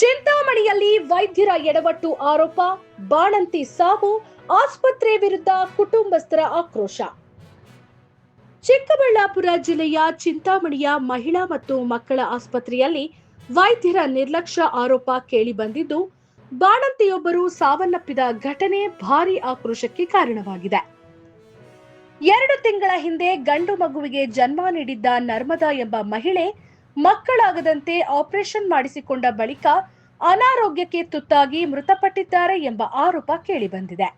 ಚಿಂತಾಮಣಿಯಲ್ಲಿ ವೈದ್ಯರ ಎಡವಟ್ಟು ಆರೋಪ, ಬಾಣಂತಿ ಸಾವು, ಆಸ್ಪತ್ರೆ ವಿರುದ್ಧ ಕುಟುಂಬಸ್ಥರ ಆಕ್ರೋಶ. ಚಿಕ್ಕಬಳ್ಳಾಪುರ ಜಿಲ್ಲೆಯ ಚಿಂತಾಮಣಿಯ ಮಹಿಳಾ ಮತ್ತು ಮಕ್ಕಳ ಆಸ್ಪತ್ರೆಯಲ್ಲಿ ವೈದ್ಯರ ನಿರ್ಲಕ್ಷ್ಯ ಆರೋಪ ಕೇಳಿಬಂದಿದ್ದು, ಬಾಣಂತಿಯೊಬ್ಬರು ಸಾವನ್ನಪ್ಪಿದ ಘಟನೆ ಭಾರೀ ಆಕ್ರೋಶಕ್ಕೆ ಕಾರಣವಾಗಿದೆ. 2 ತಿಂಗಳ ಹಿಂದೆ ಗಂಡು ಮಗುವಿಗೆ ಜನ್ಮ ನೀಡಿದ್ದ ನರ್ಮದಾ ಎಂಬ ಮಹಿಳೆ ಮಕ್ಕಳಾಗದಂತೆ ಆಪರೇಷನ್ ಮಾಡಿಸಿಕೊಂಡ ಬಳಿಕ ಅನಾರೋಗ್ಯಕ್ಕೆ ತುತ್ತಾಗಿ ಮೃತಪಟ್ಟಿದ್ದಾರೆ ಎಂಬ ಆರೋಪ ಕೇಳಿಬಂದಿದೆ.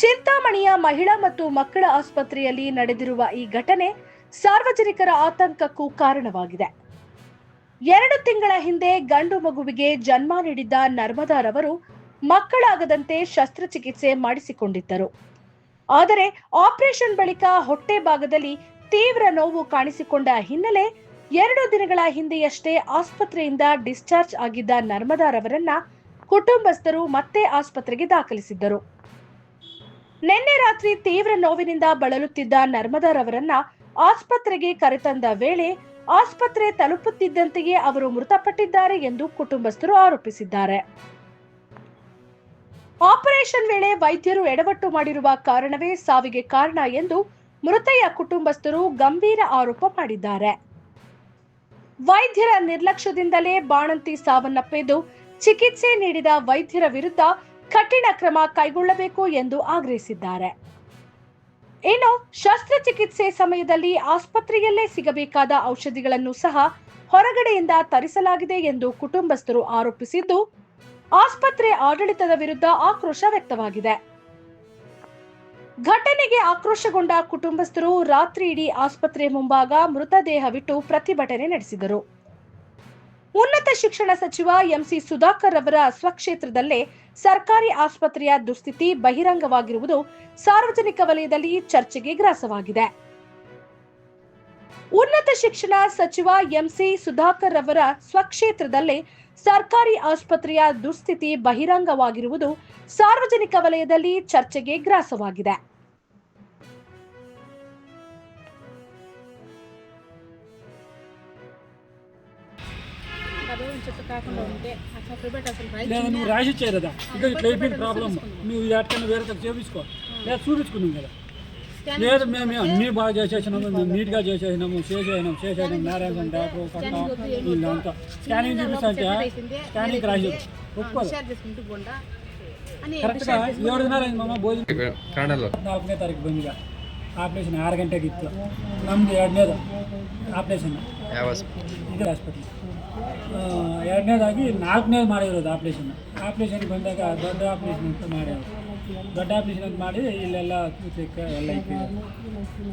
ಚಿಂತಾಮಣಿಯ ಮಹಿಳಾ ಮತ್ತು ಮಕ್ಕಳ ಆಸ್ಪತ್ರೆಯಲ್ಲಿ ನಡೆದಿರುವ ಈ ಘಟನೆ ಸಾರ್ವಜನಿಕರ ಆತಂಕಕ್ಕೂ ಕಾರಣವಾಗಿದೆ. 2 ತಿಂಗಳ ಹಿಂದೆ ಗಂಡು ಮಗುವಿಗೆ ಜನ್ಮ ನೀಡಿದ್ದ ನರ್ಮದಾರವರು ಮಕ್ಕಳಾಗದಂತೆ ಶಸ್ತ್ರಚಿಕಿತ್ಸೆ ಮಾಡಿಸಿಕೊಂಡಿದ್ದರು. ಆದರೆ ಆಪರೇಷನ್ ಬಳಿಕ ಹೊಟ್ಟೆ ಭಾಗದಲ್ಲಿ ತೀವ್ರ ನೋವು ಕಾಣಿಸಿಕೊಂಡ ಹಿನ್ನೆಲೆ 2 ದಿನಗಳ ಹಿಂದೆಯಷ್ಟೇ ಆಸ್ಪತ್ರೆಯಿಂದ ಡಿಸ್ಚಾರ್ಜ್ ಆಗಿದ್ದ ನರ್ಮದಾರವರನ್ನ ಕುಟುಂಬಸ್ಥರು ಮತ್ತೆ ಆಸ್ಪತ್ರೆಗೆ ದಾಖಲಿಸಿದ್ದರು. ನಿನ್ನೆ ರಾತ್ರಿ ತೀವ್ರ ನೋವಿನಿಂದ ಬಳಲುತ್ತಿದ್ದ ನರ್ಮದಾರವರನ್ನ ಆಸ್ಪತ್ರೆಗೆ ಕರೆತಂದ ವೇಳೆ ಆಸ್ಪತ್ರೆ ತಲುಪುತ್ತಿದ್ದಂತೆಯೇ ಅವರು ಮೃತಪಟ್ಟಿದ್ದಾರೆ ಎಂದು ಕುಟುಂಬಸ್ಥರು ಆರೋಪಿಸಿದ್ದಾರೆ. ಆಪರೇಷನ್ ವೇಳೆ ವೈದ್ಯರು ಎಡವಟ್ಟು ಮಾಡಿರುವ ಕಾರಣವೇ ಸಾವಿಗೆ ಕಾರಣ ಎಂದು ಮೃತೆಯ ಕುಟುಂಬಸ್ಥರು ಗಂಭೀರ ಆರೋಪ ಮಾಡಿದ್ದಾರೆ. ವೈದ್ಯರ ನಿರ್ಲಕ್ಷ್ಯದಿಂದಲೇ ಬಾಣಂತಿ ಸಾವನ್ನಪ್ಪಿದ್ದು, ಚಿಕಿತ್ಸೆ ನೀಡಿದ ವೈದ್ಯರ ವಿರುದ್ಧ ಕಠಿಣ ಕ್ರಮ ಕೈಗೊಳ್ಳಬೇಕು ಎಂದು ಆಗ್ರಹಿಸಿದ್ದಾರೆ. ಇನ್ನು ಶಸ್ತ್ರಚಿಕಿತ್ಸೆ ಸಮಯದಲ್ಲಿ ಆಸ್ಪತ್ರೆಯಲ್ಲೇ ಸಿಗಬೇಕಾದ ಔಷಧಿಗಳನ್ನು ಸಹ ಹೊರಗಡೆಯಿಂದ ತರಿಸಲಾಗಿದೆ ಎಂದು ಕುಟುಂಬಸ್ಥರು ಆರೋಪಿಸಿದ್ದು, ಆಸ್ಪತ್ರೆ ಆಡಳಿತದ ವಿರುದ್ಧ ಆಕ್ರೋಶ ವ್ಯಕ್ತವಾಗಿದೆ. ಘಟನೆಗೆ ಆಕ್ರೋಶಗೊಂಡ ಕುಟುಂಬಸ್ಥರು ರಾತ್ರಿ ಇಡೀ ಆಸ್ಪತ್ರೆ ಮುಂಭಾಗ ಮೃತದೇಹವಿಟ್ಟು ಪ್ರತಿಭಟನೆ ನಡೆಸಿದರು. ಉನ್ನತ ಶಿಕ್ಷಣ ಸಚಿವ ಎಂಸಿ ಸುಧಾಕರ್ ಅವರ ಸ್ವಕ್ಷೇತ್ರದಲ್ಲೇ ಸರ್ಕಾರಿ ಆಸ್ಪತ್ರೆಯ ದುಸ್ಥಿತಿ ಬಹಿರಂಗವಾಗಿರುವುದು ಸಾರ್ವಜನಿಕ ವಲಯದಲ್ಲಿ ಚರ್ಚೆಗೆ ಗ್ರಾಸವಾಗಿದೆ. ಉನ್ನತ ಶಿಕ್ಷಣ ಸಚಿವ ಎಂಸಿ ಸುಧಾಕರ್ ಅವರ ಸ್ವಕ್ಷೇತ್ರದಲ್ಲೇ ಸರ್ಕಾರಿ ಆಸ್ಪತ್ರೆಯ ದುಸ್ಥಿತಿ ಬಹಿರಂಗವಾಗಿರುವುದು ಸಾರ್ವಜನಿಕ ವಲಯದಲ್ಲಿ ಚರ್ಚೆಗೆ ಗ್ರಾಸವಾಗಿದೆ. నువ్వు రాసిచ్చారు ఇక క్లైపింగ్ ప్రాబ్లమ్ నువ్వు ఎట్కన్నా వేరే చేయించుకో లేదా చూపించుకున్నాం కదా. లేదు మేము అన్నీ బాగా చేసేసినాము, మేము నీట్గా చేసేసినాము, చేసేసినాం నారాయణ డాక్టర్ పక్క వీళ్ళంతా స్కానింగ్ చూపిస్తుంటే స్కానింగ్ రాసి ఒప్పుకోదు. కరెక్ట్గా 7 ದಿನ ಅయింది ಮಾಮ ಭೋಜನ 4ನೇ ತಾರೀಕು ಬಂದಿಲ್ಲ. ಆಪ್ರೇಷನ್ 6 ಗಂಟೆಗೆ ಇತ್ತು. ನಮ್ದು 2ನೇದು ಆಪ್ರೇಷನ್ ಇದೇ ಹಾಸ್ಪಿಟ್ಲ್. 2ನೇದಾಗಿ 4ನೇದು ಮಾಡಿರೋದು ಆಪ್ರೇಷನ್ಗೆ ಬಂದಾಗ ದೊಡ್ಡ ಆಪ್ರೇಷನ್ ಅಂತ ಮಾಡ್ಯಾರ. ದೊಡ್ಡ ಆಪ್ರೇಷನ್ ಅಂತ ಮಾಡಿ ಇಲ್ಲೆಲ್ಲ ತೂಚಕ್ಕೆ ಎಲ್ಲ ಇಟ್ಟಿದ್ದಾರೆ.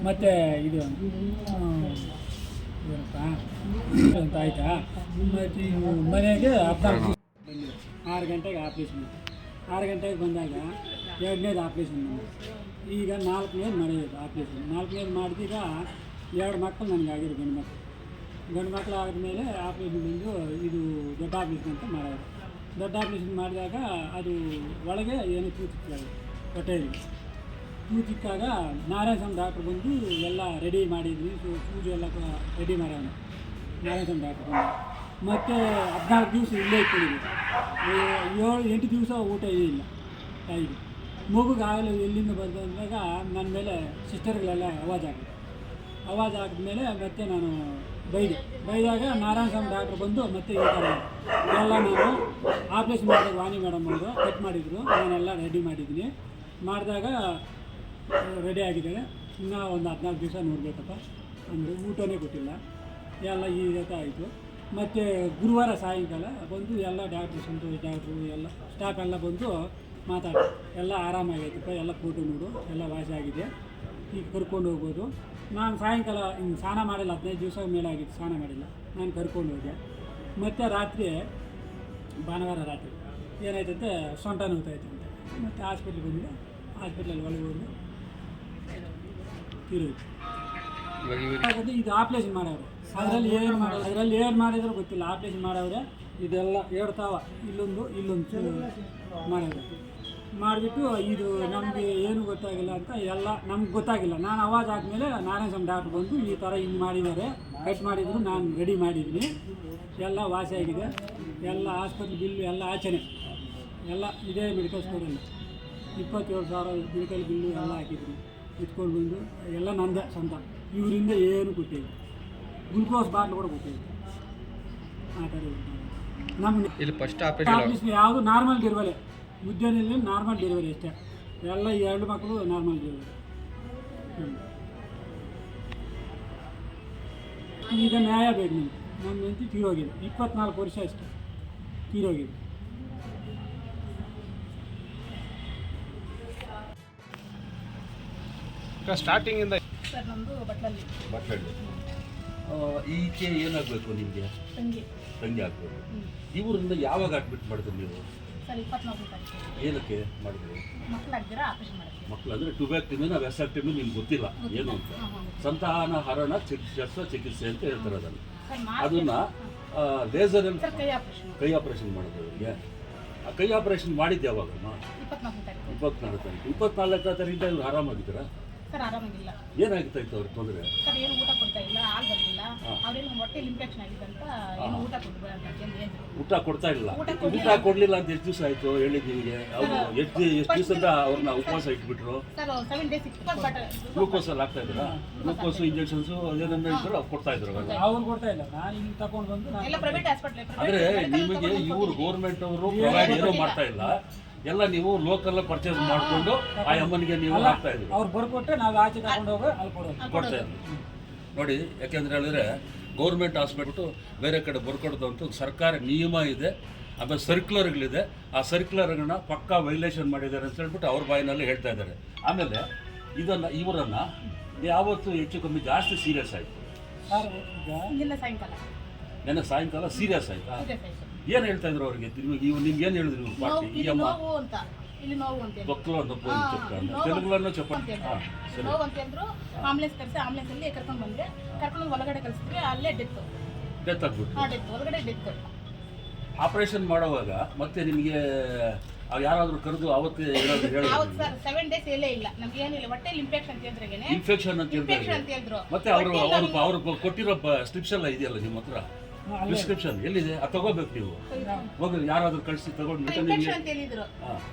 ಮತ್ತು ಇದು ಏನಪ್ಪ ಅಂತ ಆಯಿತಾ. ಮತ್ತು ಮನೆಗೆ 14 ಬಂದಿದೆ. 6 ಗಂಟೆಗೆ ಆಪ್ರೇಷನ್. 6 ಗಂಟೆಗೆ ಬಂದಾಗ 2ನೇದು ಆಪ್ರೇಷನ್ ಬಂದಿದೆ. ಈಗ 4ನೇದು ಮಾಡಿರೋದು ಆಪ್ರೇಷನ್. 4ನೇದು ಮಾಡಿದೀಗ 2 ಮಕ್ಕಳು ನನಗೆ ಆಗಿರೋ ಗಂಡು ಮಕ್ಕಳು ಆದಮೇಲೆ ಆಪ್ರೇಷನ್ ಬಂದು ಇದು ದೊಡ್ಡ ಆಪ್ರೇಷನ್ ಅಂತ ಮಾಡೋದು. ದೊಡ್ಡ ಆಪ್ರೇಷನ್ ಮಾಡಿದಾಗ ಅದು ಒಳಗೆ ಏನು ತೂಚಿಕ್ಕಾಗ ಹೊಟ್ಟೆಯಲ್ಲಿ ತೂಚಿಕ್ಕಾಗ ನಾರಾಯಣ ಸ್ವಾಮಿ ಡಾಕ್ಟ್ರ್ ಬಂದು ಎಲ್ಲ ರೆಡಿ ಮಾಡಿದ್ವಿ. ಸೂಜಿ ಎಲ್ಲ ರೆಡಿ ಮಾಡೋಣ ನಾರಾಯಣ ಸ್ವಾಮಿ ಡಾಕ್ಟ್ರ್ ಬಂದು. ಮತ್ತು 14 ದಿವಸ ಇಲ್ಲೇ ಇಟ್ಕೊಂಡಿದ್ವಿ. 7-8 ದಿವಸ ಊಟ ಇಲ್ಲ ತಾಯಿಗೆ. ಮಗುಗೆ ಆಗಲೇ ಎಲ್ಲಿಂದ ಬಂದು ಅಂದಾಗ ನನ್ನ ಮೇಲೆ ಸಿಸ್ಟರ್ಗಳೆಲ್ಲ ಅವಾಜ್ ಆಗಿದ್ಮೇಲೆ ಮತ್ತೆ ನಾನು ಬೈದಾಗ ನಾರಾಯಣ ಸ್ವಾಮಿ ಡಾಕ್ಟ್ರ್ ಬಂದು ಮತ್ತೆ ಈ ಥರ ಎಲ್ಲ ನಾನು ಆಪ್ರೇಷನ್ ಮಾಡಿದಾಗ ವಾಣಿ ಮೇಡಮ್ ಅವರು ಕಟ್ ಮಾಡಿದರು. ನಾನೆಲ್ಲ ರೆಡಿ ಮಾಡಿದ್ದೀನಿ. ಮಾಡಿದಾಗ ರೆಡಿ ಆಗಿದ್ದಾರೆ. ಇನ್ನೂ ಒಂದು 14 ದಿವಸ ನೋಡಬೇಕಪ್ಪ ಅಂದರೆ ಊಟನೇ ಕೊಟ್ಟಿಲ್ಲ. ಎಲ್ಲ ಈ ರೀತಿ ಆಯಿತು. ಮತ್ತು ಗುರುವಾರ ಸಾಯಂಕಾಲ ಬಂದು ಎಲ್ಲ ಡಾಕ್ಟ್ರು, ಸಂತೋಷ್ ಡಾಕ್ಟ್ರು ಎಲ್ಲ ಸ್ಟಾಫ್ ಎಲ್ಲ ಬಂದು ಮಾತಾಡಿ ಎಲ್ಲ ಆರಾಮಾಗೈತಪ್ಪ, ಎಲ್ಲ ಫೋಟೋ ನೋಡು, ಎಲ್ಲ ವಾಸಿ ಆಗಿದೆ, ಈಗ ಕರ್ಕೊಂಡು ಹೋಗ್ಬೋದು. ನಾನು ಸಾಯಂಕಾಲ ಹಿಂಗೆ ಸ್ನಾನ ಮಾಡಿಲ್ಲ, 15 ದಿವಸ ಮೇಲೆ ಆಗಿತ್ತು ಸ್ನಾನ ಮಾಡಿಲ್ಲ. ನಾನು ಕರ್ಕೊಂಡು ಹೋದೆ. ಮತ್ತು ರಾತ್ರಿ ಭಾನುವಾರ ರಾತ್ರಿ ಏನಾಯ್ತಂತೆ ಸೊಂಟ ನೋವ್ತಾಯ್ತಂತೆ. ಮತ್ತು ಹಾಸ್ಪಿಟ್ಲಿಗೆ ಬಂದಿದೆ. ಹಾಸ್ಪಿಟ್ಲಲ್ಲಿ ಒಳಗೆ ಹೋಗಿ ತೀರೋಯ್ತು. ಇದು ಆಪ್ರೇಷನ್ ಮಾಡೋರು. ಅದರಲ್ಲಿ ಏನು ಮಾಡಿದ್ರು ಗೊತ್ತಿಲ್ಲ. ಆಪ್ರೇಷನ್ ಮಾಡೋರೆ ಇದೆಲ್ಲ ಹೇಳ್ತಾವ. ಇಲ್ಲೊಂದು ಮಾಡೋರು. ಮಾಡಿಬಿಟ್ಟು ಇದು ನಮಗೆ ಏನು ಗೊತ್ತಾಗಿಲ್ಲ ಅಂತ ಎಲ್ಲ ನಮ್ಗೆ ಗೊತ್ತಾಗಿಲ್ಲ. ನಾನು ಅವಾಜ್ ಆದಮೇಲೆ ನಾರಾಯಣ ಸ್ವಾಮಿ ಡಾಕ್ಟ್ರ್ ಬಂದು ಈ ಥರ ಹಿಂಗೆ ಮಾಡಿದ್ದಾರೆ, ಕಟ್ ಮಾಡಿದ್ರು, ನಾನು ರೆಡಿ ಮಾಡಿದ್ದೀನಿ, ಎಲ್ಲ ವಾಸಿಯಾಗಿದೆ, ಎಲ್ಲ ಆಸ್ಪತ್ರೆ ಬಿಲ್ಲು ಎಲ್ಲ ಆಚೆನೆ, ಎಲ್ಲ ಇದೇ ಮೆಡಿಕಲ್ ಸ್ಟೋರಲ್ಲಿ 27,000 ಮೆಡಿಕಲ್ ಬಿಲ್ಲು ಎಲ್ಲ ಹಾಕಿದ್ರು, ಇಟ್ಕೊಂಡು ಬಂದು ಎಲ್ಲ ನಂದೇ ಸ್ವಂತ. ಇವರಿಂದ ಏನು ಕೊಟ್ಟಿಲ್ಲ, ಗ್ಲುಕೋಸ್ ಬಾಟ್ಲು ಕೂಡ ಕೊಟ್ಟಿಲ್ಲ. ಆ ಥರ ನಮಗೆ ಇಲ್ಲಿ ಫಸ್ಟ್ ಆಪರೇಷನ್ ಯಾವುದು ನಾರ್ಮಲ್ ಡೆಲಿವರಿ, ಮುದ್ದೇನಲ್ಲಿ ನಾರ್ಮಲ್ ಡೆಲಿವರಿ ಅಷ್ಟೇ, ಎಲ್ಲ 2 ಮಕ್ಕಳು ನಾರ್ಮಲ್ ಡೆಲಿವರಿ. ಈಗ ನ್ಯಾಯ ಬೇಕು ನಮಗೆ. ನನ್ನ ಹೆಂಡತಿ ತೀರೋಗಿದೆ, 24 ವರ್ಷ ಅಷ್ಟೇ ತೀರೋಗಿದೆ. ಸ್ಟಾರ್ಟಿಂಗ್ ಇಂದ ಸರ್ ನಮ್ಮದು ಬಟ್ಲಲ್ಲಿ ಈಚೆ ಏನಾಗಬೇಕು ನಿಮಗೆ? ತಂಗಿ ಆಗಬೇಕು. ಇವರಿಂದ ಯಾವಾಗ ಅಡ್ಮಿಟ್ ಮಾಡಿದ್ರಿ ನೀವು? ಸರ್ 24 ತಾರೀಕು ಏನಕ್ಕೆ ಮಾಡಿದ್ರಿ? ಮಕ್ಕಳಾಗ್ದಿರಾ ಆಪರೇಷನ್ ಮಾಡಿದ್ವಿ. ಮಕ್ಕಳು ಅಂದರೆ ಟ್ಯೂಬ್ಯಾಕ್ಟಮಿ ವ್ಯಾಸಾಕ್ಟಮಿ ನಿಮ್ಗೆ ಗೊತ್ತಿಲ್ಲ ಏನು ಅಂತ. ಸಂತಾನ ಹರಣ ಶಸ್ತ್ರಚಿಕಿತ್ಸೆ ಅಂತ ಹೇಳ್ತಾರೆ ಅದನ್ನು. ಅದನ್ನು ಲೇಸರಲ್ಲಿ ಕೈ ಆಪರೇಷನ್ ಮಾಡೋದು ಅವರಿಗೆ. ಆ ಕೈ ಆಪರೇಷನ್ ಮಾಡಿದ್ದು ಯಾವಾಗಮ್ಮ? 24 ತಾರೀಕು. 24 ತಾರೀಕಿಂದ ಇವ್ರು ಆರಾಮಾಗಿದ್ದೀರಾ? ಸರ್ ಆರಾಮಾಗಿಲ್ಲ. ಏನಾಗ್ತಾ ಇತ್ತು ಅವ್ರಿಗೆ ತೊಂದರೆ? ಸರ್ ಏನು ಊಟ ಕೊಡ್ತಾ ಇಲ್ಲ, ಹಾಲು ಬರ್ತಿಲ್ಲ, ಅವ್ರೇನು ಹೊಟ್ಟೆಲಿ ಇನ್ಫೆಕ್ಷನ್ ಆಗಿದೆ ಅಂತ ಏನು ಊಟ ಕೊಡ್ಬೇಡ ಅಂತ ಊಟ ಕೊಡ್ತಾ ಇಲ್ಲ. ಊಟ ಕೊಡ್ಲಿಲ್ಲ ಅಂತ ಎಷ್ಟು ದಿವಸ ಆಯ್ತು ಹೇಳಿದ್ ನಿಮಗೆ? ಅವರು ಎಷ್ಟು ದಿವಸದಿಂದ ಅವ್ರನ್ನ ಉಪವಾಸ ಇಟ್ಬಿಟ್ರು? ಸರ್ 7 ಡೇಸ್ ಇತ್ತು. ಬಟ್ ಗ್ಲೂಕೋಸ್ ಅಲ್ಲಿ ಆಗ್ತಾ ಇದ್ರ? ಗ್ಲೂಕೋಸ್ ಇಂಜೆಕ್ಷನ್ಸ್ ಅದೇನನ್ನ ಇದ್ರು ಕೊಡ್ತಾ ಇದ್ರು. ಅವ್ರು ಕೊಡ್ತಾ ಇಲ್ಲ, ನಾನು ಇಲ್ಲಿ ತಗೊಂಡು ಬಂದು ಎಲ್ಲ ಪ್ರೈವೇಟ್ ಹಾಸ್ಪಿಟಲ್. ಅಂದ್ರೆ ನಿಮಗೆ ಇವ್ರು ಗೌರ್ಮೆಂಟ್ ಅವರು ಪ್ರೊವೈಡ್ ಏನೋ ಮಾಡ್ತಾ ಇಲ್ಲ, ಎಲ್ಲ ನೀವು ಲೋಕಲ್ ಪರ್ಚೇಸ್ ಮಾಡಿಕೊಂಡು ಆ ಅಮ್ಮನಿಗೆ ನೀವು ಹಾಕ್ತಾ ಇದ್ರಿ. ಅವ್ರು ಬರ್ಕೊಟ್ಟೆ ನಾವು ಆಚೆ ತಗೊಂಡು ಹೋಗಿ ಅಲ್ಲಿ ಕೊಡ್ತಾ ಇದ್ರಿ. ನೋಡಿ, ಯಾಕೆಂದ್ರೆ ಹೇಳಿದ್ರೆ ಗೌರ್ಮೆಂಟ್ ಹಾಸ್ಪಿಟಲ್ ಬೇರೆ ಕಡೆ ಬರ್ಕೊಡೋದು ಅಂತ ಸರ್ಕಾರ ನಿಯಮ ಇದೆ, ಆಮೇಲೆ ಸರ್ಕ್ಯುಲರ್ಗಳಿದೆ. ಆ ಸರ್ಕ್ಯುಲರ್ಗಳನ್ನ ಪಕ್ಕಾ ವೈಲೇಷನ್ ಮಾಡಿದ್ದಾರೆ ಅಂತ ಹೇಳ್ಬಿಟ್ಟು ಅವ್ರ ಬಾಯಿನಲ್ಲಿ ಹೇಳ್ತಾ ಇದ್ದಾರೆ. ಆಮೇಲೆ ಇವರನ್ನ ಯಾವತ್ತು ಹೆಚ್ಚು ಕಮ್ಮಿ ಜಾಸ್ತಿ ಸೀರಿಯಸ್ ಆಯಿತು? ನೆನ್ನೆ ಸಾಯಂಕಾಲ ಸೀರಿಯಸ್ ಆಯ್ತಾ? ಏನು ಹೇಳ್ತಾ ಇದ್ರು ಅವ್ರಿಗೆ? ನಿಮ್ಗೆ ಏನು ಹೇಳಿದ್ರು ಇವ್ರು ಪಾರ್ಟಿ? ಈ ಅಮ್ಮ ಬೊಕ್ಕಲು ಅನ್ನೋ ತೆಲುಗುಲನ್ನು ಚಪಾತಿ ನೋವು ಅಂತ ಹೇಳಿದ್ರು. ಆಂಬುಲೆನ್ಸ್ ಕರೆಸಿ ಆಂಬುಲೆನ್ಸಲ್ಲಿ ಕರ್ಕೊಂಡು ಬಂದ್ರೆ, ಕರ್ಕೊಂಡು ಒಳಗಡೆ ಕಳಿಸಿದ್ರೆ ಅಲ್ಲೇ ಡೆತ್ ಆಗ್ಬಿಟ್ಟು ಡೆತ್ ಒಳಗಡೆ ಡೆತ್. ಆಪರೇಷನ್ ಮಾಡುವಾಗ ಮತ್ತೆ ನಿಮಗೆ ಯಾರಾದ್ರೂ ಕರೆದು ಅವತ್ತೇ ಏನಾದ್ರು ಹೇಳಿದ್ರು? ಸರ್ 7 ಡೇಸ್ ಎಲ್ಲೇ ಇಲ್ಲ, ನಮ್ಗೆ ಏನಿಲ್ಲ, ಹೊಟ್ಟೆಲಿ ಇನ್ಫೆಕ್ಷನ್ ಅಂತ ಹೇಳಿದ್ರೇನೆ. ಇನ್ಫೆಕ್ಷನ್ ಅಂತ ಹೇಳಿದ್ರು. ಮತ್ತೆ ಅವ್ರು ಕೊಟ್ಟಿರೋ ಸ್ಟ್ರಿಪ್ಸ್ ಎಲ್ಲ ಇದೆಯಲ್ಲ ನಿಮ್ಮ ಹತ್ರ? ಪ್ರಿಸ್ಕ್ರಿಪ್ಷನ್ ಎಲ್ಲಿದೆ? ಅದು ತಗೋಬೇಕು ನೀವು. ಹೋಗಿ ಯಾರಾದ್ರೂ ಕಳಿಸಿ ತಗೊಂಡು ಇನ್ಫೆಕ್ಷನ್ ಅಂತ ಹೇಳಿದ್ರು.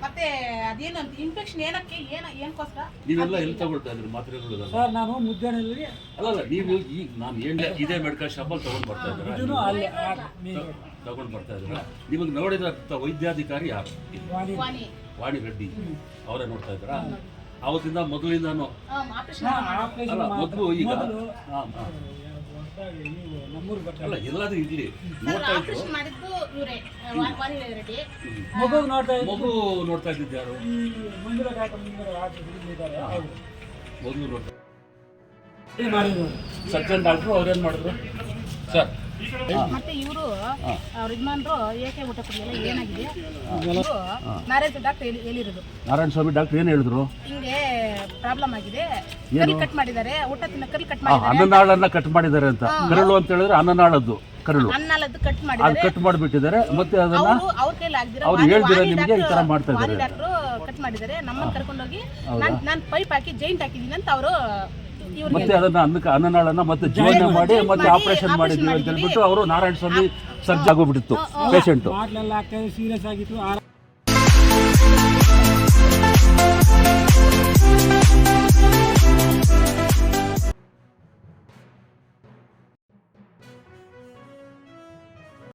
ಮತ್ತೆ ಅದೇನು ಅಂತ ಇನ್ಫೆಕ್ಷನ್ ಏನಕ್ಕೆ ಏನಕ್ಕೋಸ್ಕರ ನೀವೆಲ್ಲ ಎಲ್ಲಿ ತಗೊಳ್ತಾ ಇದ್ರಿ ಮಾತ್ರೆಗಳು? ಸರ್ ನಾನು ಮುದ್ದೇನಲ್ಲಿ ಅಲ್ಲಲ್ಲ, ನೀವು ಈಗ ನಾನು ಏನು ಇದೇ ಮೆಡಿಕಲ್ ಶಾಪಲ್ಲಿ ತಗೊಂಡು ಬರ್ತಾ ಇದ್ದೀರಾ? ತಗೊಂಡು ಬರ್ತಾ ಇದ್ದೀರಾ? ನಿಮಗೆ ನೋಡಿದ ವೈದ್ಯಾಧಿಕಾರಿ ಯಾರು? ವಾಣಿ ರೆಡ್ಡಿ ಅವರೇ ನೋಡ್ತಾ ಇದ್ದೀರಾ? ಅವತ್ತಿಂದ ಮೊದಲಿಂದಾನು ಅಲ್ಲ, ಮೊದಲು ಈಗ ಅಲ್ಲ ಎಲ್ಲಾದ್ರೂ ಇರ್ಲಿ ನೋಡ್ತಾ ಇದ್ರು. ಮಗು ನೋಡ್ತಾ ಇದ್ದಿದ್ದು ಯಾರು? ಮೊದಲು ನೋಡ್ತಾ ಸರ್ಜನ್ ಡಾಕ್ಟ್ರು ಅವ್ರೇನ್ ಮಾಡಿದ್ರು ಸರ್? ಮತ್ತೆ ಇವರು ಅವ್ರ ಯಜಮಾನ್ರು ಏಕೆ ಊಟ ಕೊಡಲಿಲ್ಲ, ಏನಾಗಿದೆ? ನಾರಾಯಣ ಡಾಕ್ಟರ್ ಹೇಳಿರೋದು. ನಾರಾಯಣ ಸ್ವಾಮಿ ಡಾಕ್ಟರ್ ಏನ್ ಹೇಳಿದ್ರು? ಹಿಂಗೆ ಪ್ರಾಬ್ಲಮ್ ಆಗಿದೆ, ಕರಿ ಕಟ್ ಮಾಡಿದ್ದಾರೆ, ಊಟ ತಿನ್ನ ಕರಿ ಕಟ್ ಮಾಡಿದ್ದಾರೆ, ಅನ್ನನಾಳನ್ನ ಕಟ್ ಮಾಡಿದ್ದಾರೆ ಅಂತ. ಕರಳು ಅಂತ ಹೇಳಿದ್ರೆ ಅನ್ನನಾಳದ್ದು ಕರಳು, ಅನ್ನಲದ್ದು ಕಟ್ ಅದು ಮಾಡಿದ್ದಾರೆ, ಕಟ್ ಮಾಡಿಬಿಟ್ಟಿದ್ದಾರೆ. ಮತ್ತೆ ಅದನ್ನ ಅವ್ರ ಕೈಲಿ ಆಗ್ದಿರ ಅವ್ರು ಹೇಳ್ದಿರ ನಿಮಗೆ ಈ ತರ ಮಾಡ್ತಾ ಇದ್ದಾರೆ. ಡಾಕ್ಟ್ರು ಕಟ್ ಮಾಡಿದ್ದಾರೆ, ನಮ್ಮನ್ನ ಕರ್ಕೊಂಡೋಗಿ ನಾನು ಪೈಪ್ ಹಾಕಿ ಜೈಂಟ್ ಹಾಕಿದೀನಿ ಅಂತ ಅವರು ಮತ್ತೆ ಅದನ್ನ ಅನ್ನನಾಳನ್ನ ಮತ್ತೆ ಜೀವನ ಮಾಡಿ ಮತ್ತೆ ಆಪರೇಷನ್ ಮಾಡಿದ್ವಿ ಅಂತ ಹೇಳ್ಬಿಟ್ಟು ಅವರು ನಾರಾಯಣ ಸ್ವಾಮಿ ಸರ್ಜ್ ಆಗೋಗ್ಬಿಟ್ಟಿತ್ತು ಪೇಷಂಟ್. ಮಾಟ್ಲೆಲ್ಲ ಆಗ್ತಾ ಸೀರಿಯಸ್ ಆಗಿತ್ತು.